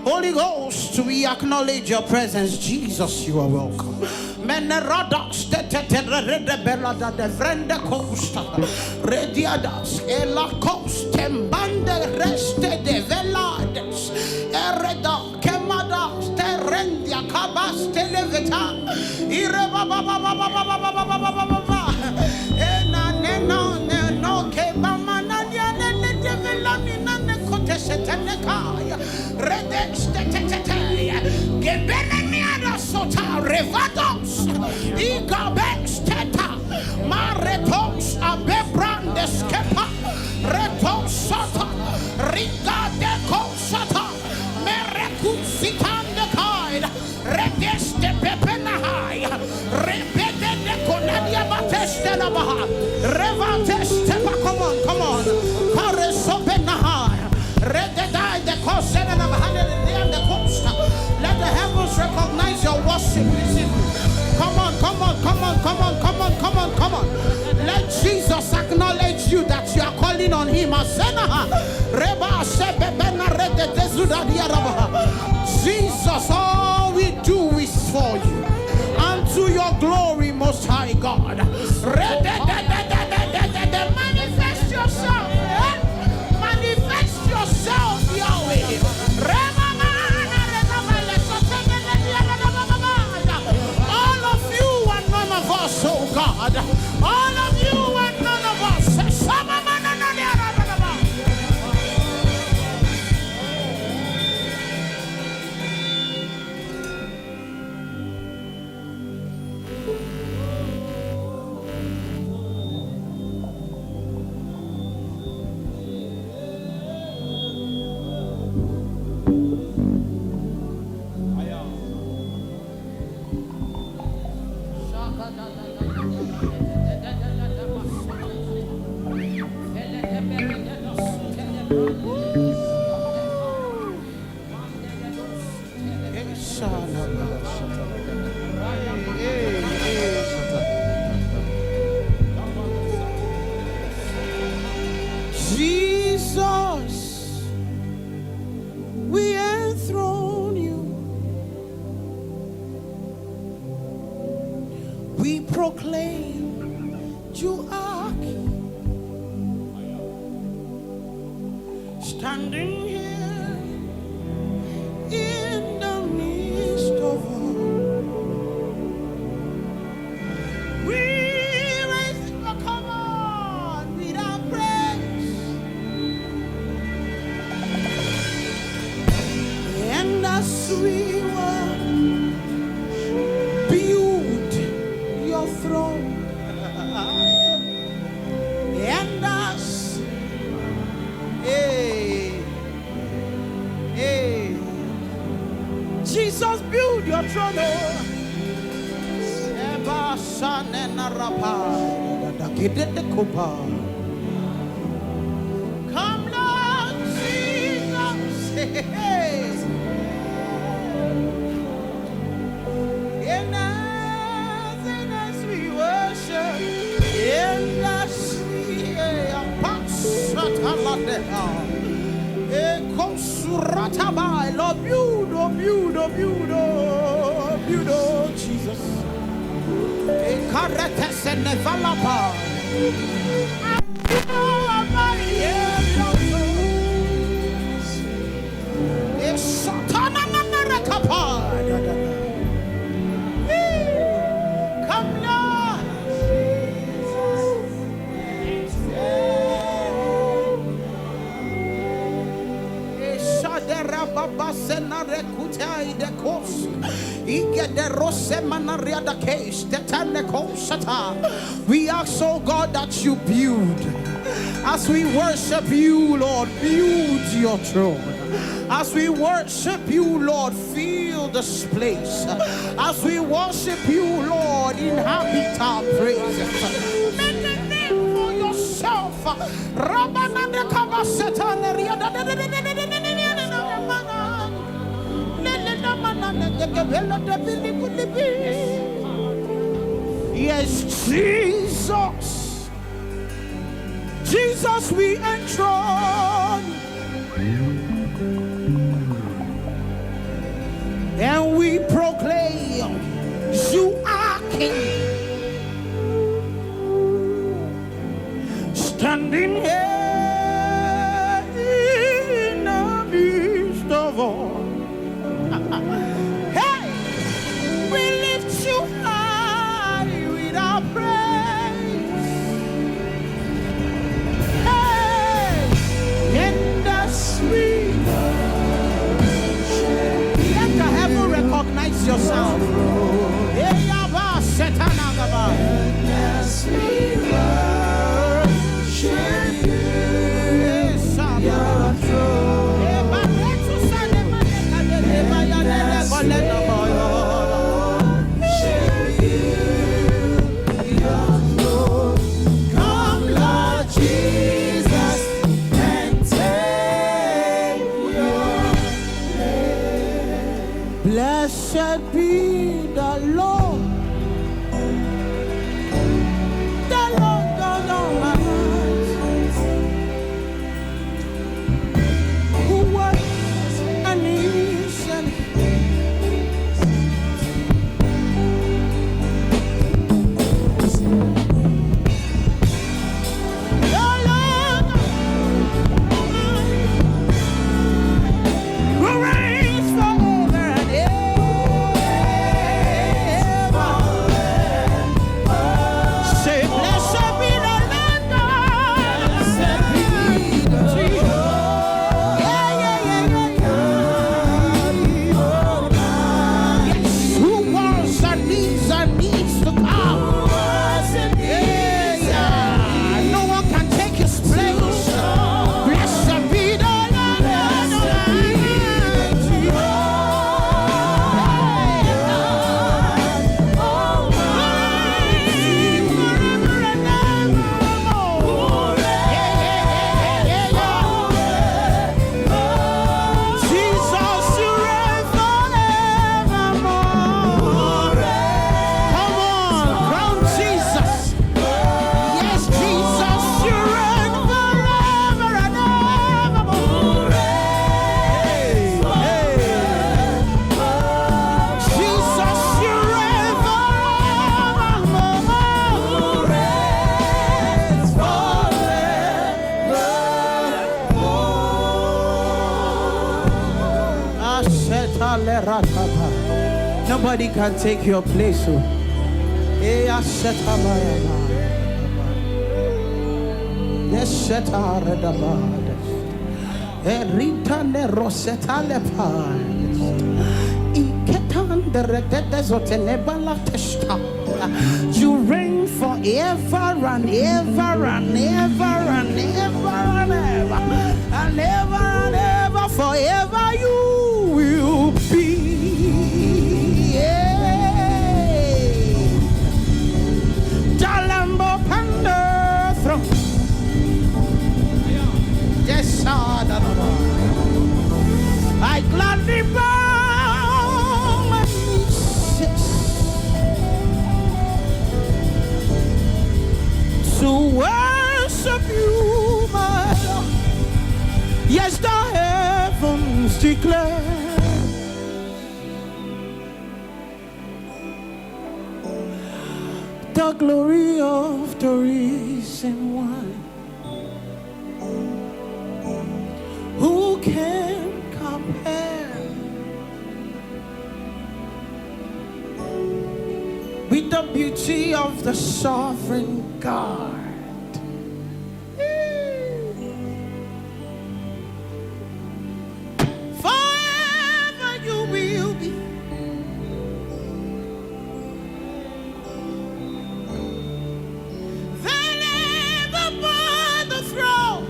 Holy Ghost, we acknowledge your presence. Jesus, you are welcome. Meneradas bella de vrende costa rediadas ela costa bande reste de velades ereda quemadas terendia cabas televita ire baba ena no que mama nadia ne develani nane kotesetene kaya redeste teteteya gebeneniada sota revados igabes teta maretos abebrandes kepa retos sata riga de kosata merekusitande kaida redeste pepenahai rebede de konadia bateste la baha revateste pa come on kare sopenahai rededai de kosena na bahane de costa. Let the heavens recognize your worship. Listen. Come on. Let Jesus acknowledge you that you are calling on him. Jesus, all we do is for you. Unto your glory, most high God. Manifest yourself. Manifest yourself, Yahweh. Oh God, all of you and none of us. Jesus, we enthrone you. We proclaim you are King. Standing here in the midst of all, we raise a command with our praise, and as we were build your throne, and as Jesus, build your throne. Come, Lord Jesus. And as we worship, and as we Lord, build, Jesus. Come, Lord. We ask, oh God, that you build. As we worship you, Lord, build your throne. As we worship you, Lord, fill this place. As we worship you, Lord, inhabit our praise. Make a name for yourself. Yes, Jesus. Jesus, we enthrone Blessed be the Lord. The Lord God Almighty, who was and is and nobody can take your place. You reign forever and ever and ever and ever and ever and ever and ever. Forever you will be. I gladly bow my knees to worship you, my Lord. Yes, the heavens declare the glory of the risen one. Who can compare with the beauty of the sovereign God? Forever you will be. Forever upon the throne.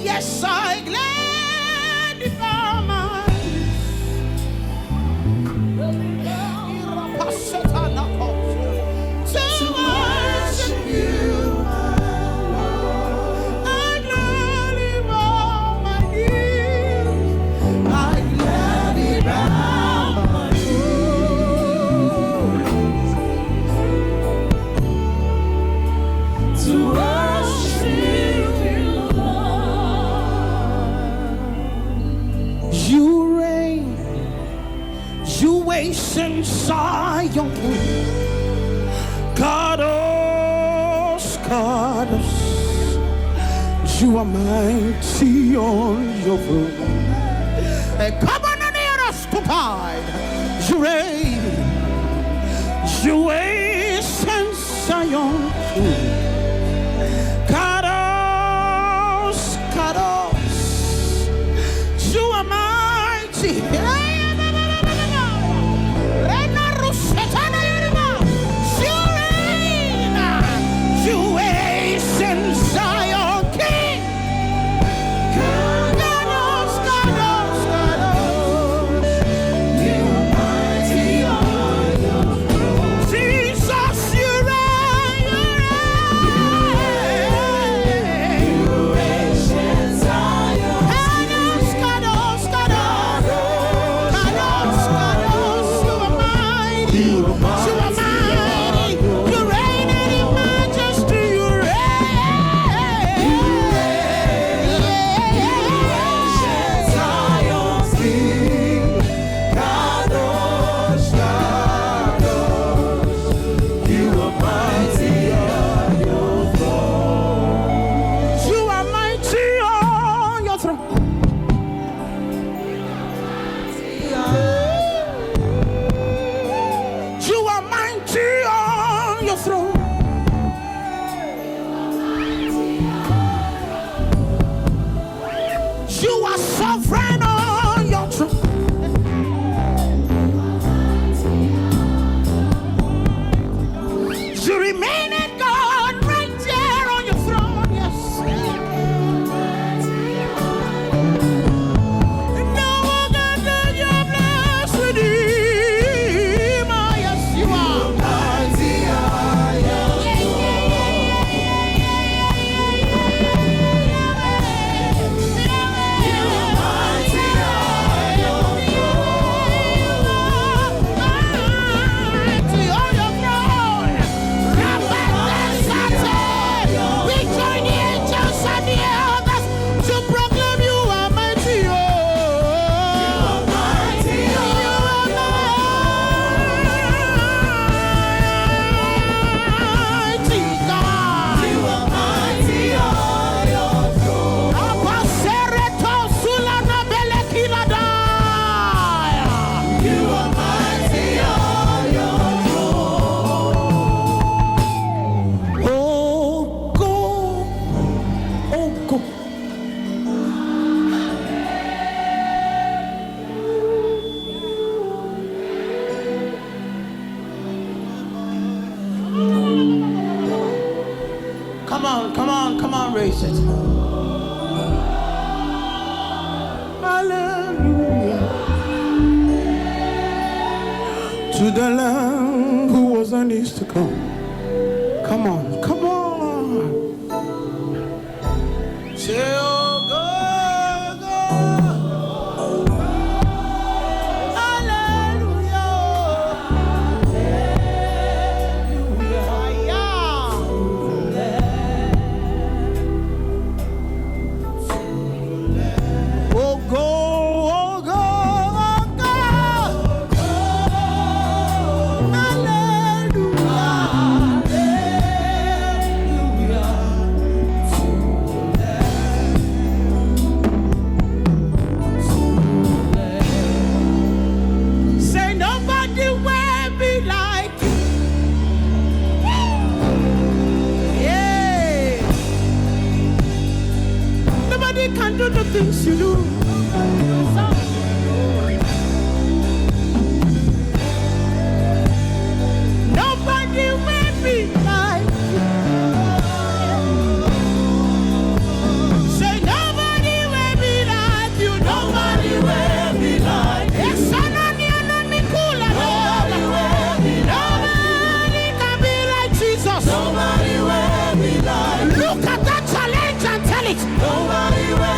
Yes, I gladly bow my to worship you. I gladly bow my knees. I gladly bow my knees to worship you. You reign, you ancient Zion, Kadosh, Kadosh, you are mighty on your throne. Come on and hear us to hide. You reign, you ancient Zion, Kadosh, Kadosh, you are mighty. You ancient Zion King. You remain in God right there on your throne. Yes. No one can do your blessed Redeemer. Yes, you are. Come on, raise it. Hallelujah. To the Lamb who was and is to come. Come on. Say, oh God, God. Hallelujah. Can do the things you do. Nobody will be like you. Say nobody will be like you. Nobody will be like you. Yes, nobody can be like Jesus. Nobody will be like you. Look at that challenge and tell it. Nobody will.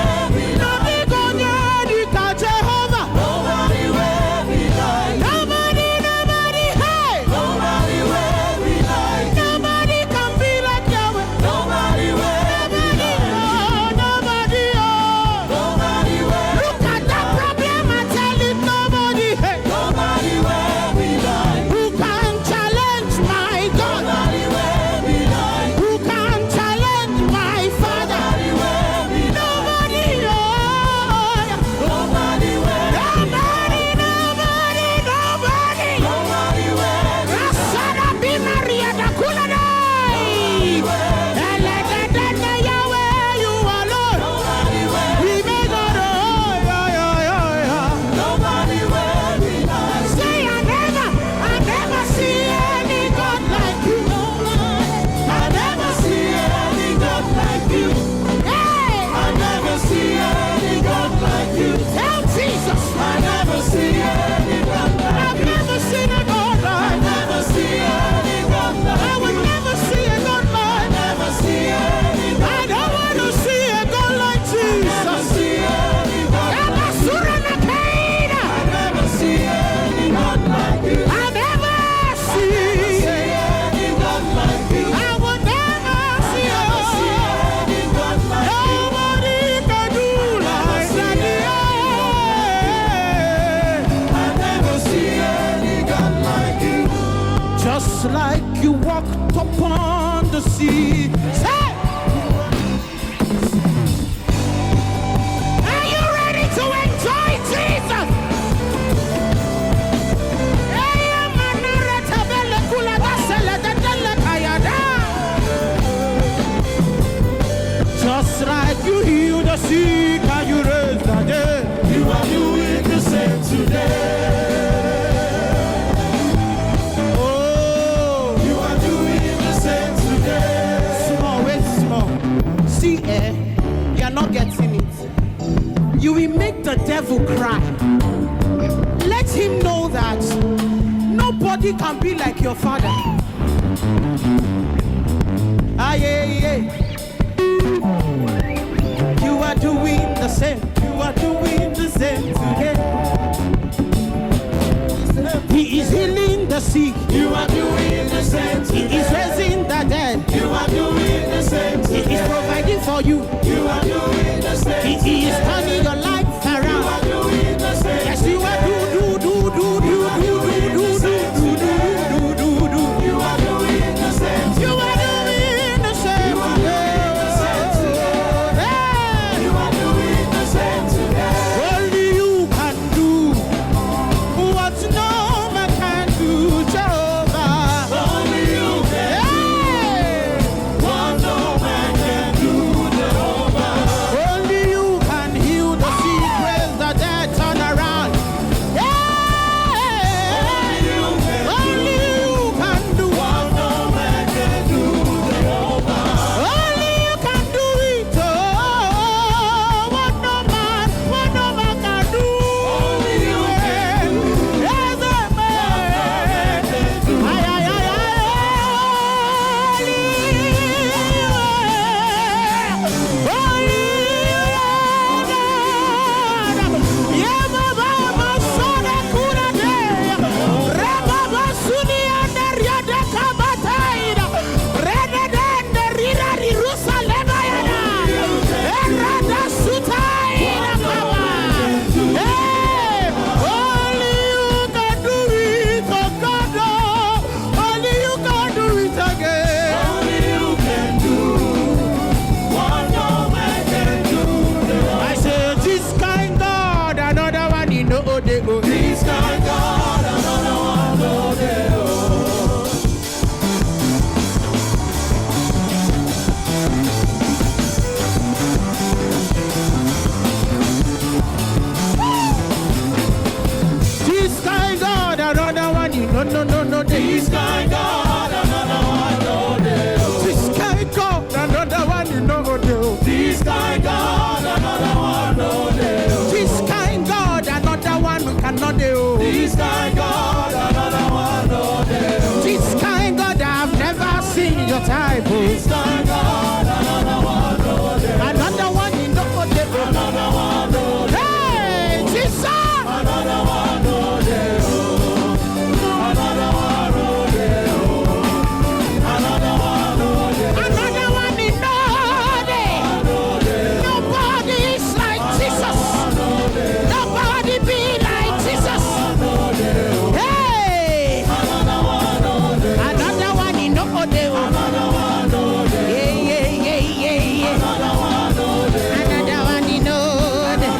Like you walked upon the sea. Say, are you ready to enjoy Jesus? Just like you healed the sick and you raised the dead, you are doing the same today. you are not getting it. You will make the devil cry. Let him know that nobody can be like your father. You are doing the same. You are doing the same today. He is healing the sick. You are doing the same today. He is raising the dead. You are doing the same today. He is providing for you. You are doing the same. He is turning your life around. You are doing the same. Yes, you are do. You are doing the same. You are doing the same. You are doing the same. You are doing the same. You are doing the same today. Only you can do what no man can do, Jehovah. Only you can do what no man can do, Jehovah. Only you can heal the sick, raise the dead, turn around. Only you can do what no man can do, Jehovah. Only you can do it, what no man can do. Only you can do yes, man. I say this kind God, another one in the old day. This kind God, another one no day. This kind God, another one in no day. This kind God, another one no day. This kind God, another one in no day. This kind God, another one no day. This kind God, another one we cannot do. This kind God, another one no day. This kind God I've never seen your type. This kind God, another one no day. Another one in no day. Another one no day. Hey, Jesus. Another one no day. Another one no day. Another one no day. Another one in no day. Nobody is like Jesus. Nobody be like Jesus. Hey! Another one in no day. Yeah. Another one in no day.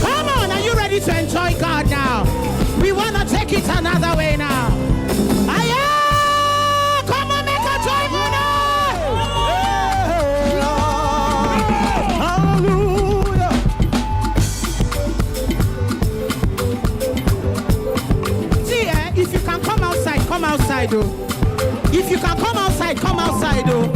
Come on, are you ready to enjoy God now? We want to take it another way now. Come on, make a joyful noise. Hallelujah. See, if you can come outside, oh. If you can come outside, oh.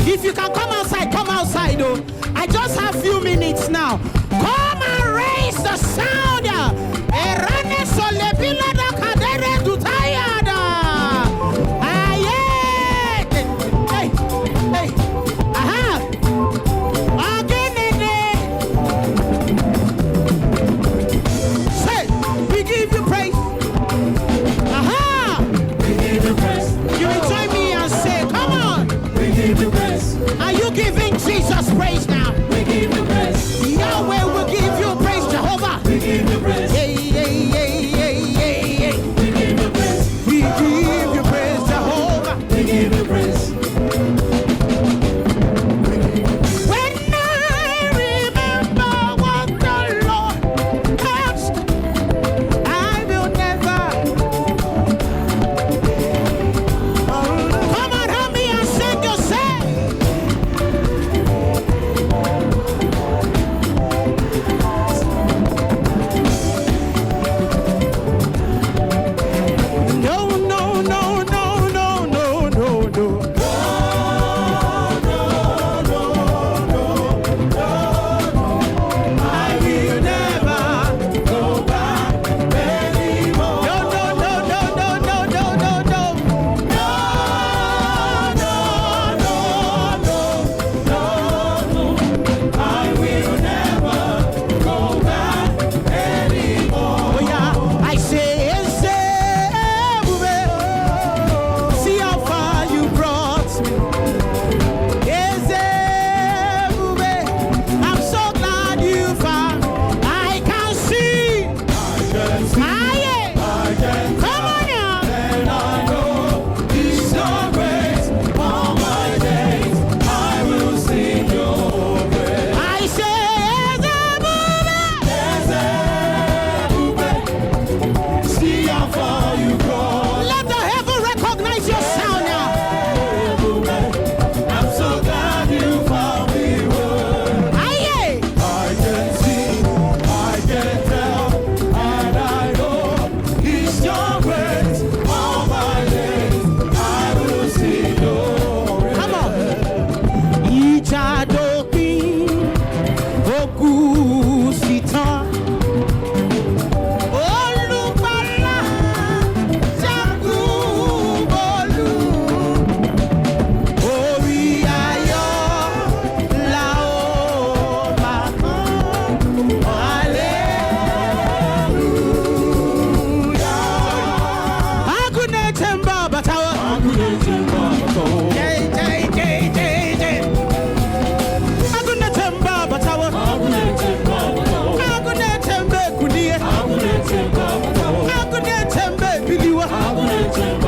If you can come outside, oh. I just have few minutes now. Come and raise the sound. Erane solepila da kadere dutayada. Hey. Aha. Again. Say, we give you praise. Aha. We give you praise. You will join me and say, come on. We give you praise. Are you giving Jesus praise now? We give you praise. Yahweh will give you praise, Jehovah. We give you Power.